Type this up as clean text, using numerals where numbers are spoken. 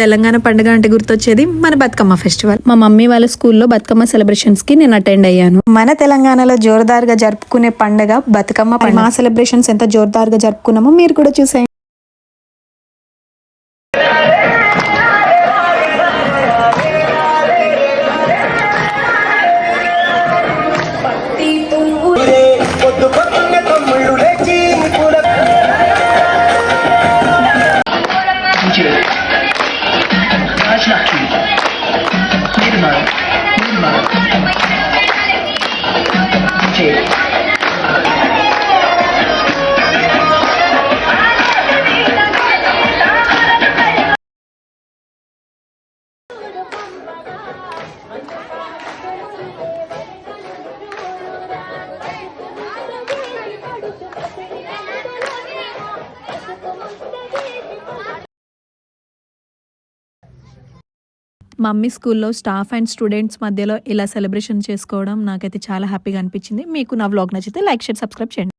తెలంగాణ పండుగ అంటే గుర్తొచ్చేది మన బతుకమ్మ ఫెస్టివల్. మా మమ్మీ వాళ్ళ స్కూల్లో బతుకమ్మ సెలబ్రేషన్స్ కి నేను అటెండ్ అయ్యాను. మన తెలంగాణలో జోరుదారుగా జరుపుకునే పండుగ బతుకమ్మ. మా సెలబ్రేషన్స్ ఎంత జోరుదారుగా జరుపుకున్నామో మీరు కూడా చూసేయండి. మమ్మీ స్కూల్లో స్టాఫ్ అండ్ స్టూడెంట్స్ మధ్యలో ఇలా సెలబ్రేషన్ చేసుకోవడం నాకైతే చాలా హ్యాపీగా అనిపించింది. మీకు నా వ్లాగ్ నచ్చితే లైక్, షేర్, సబ్స్క్రైబ్ చేయండి.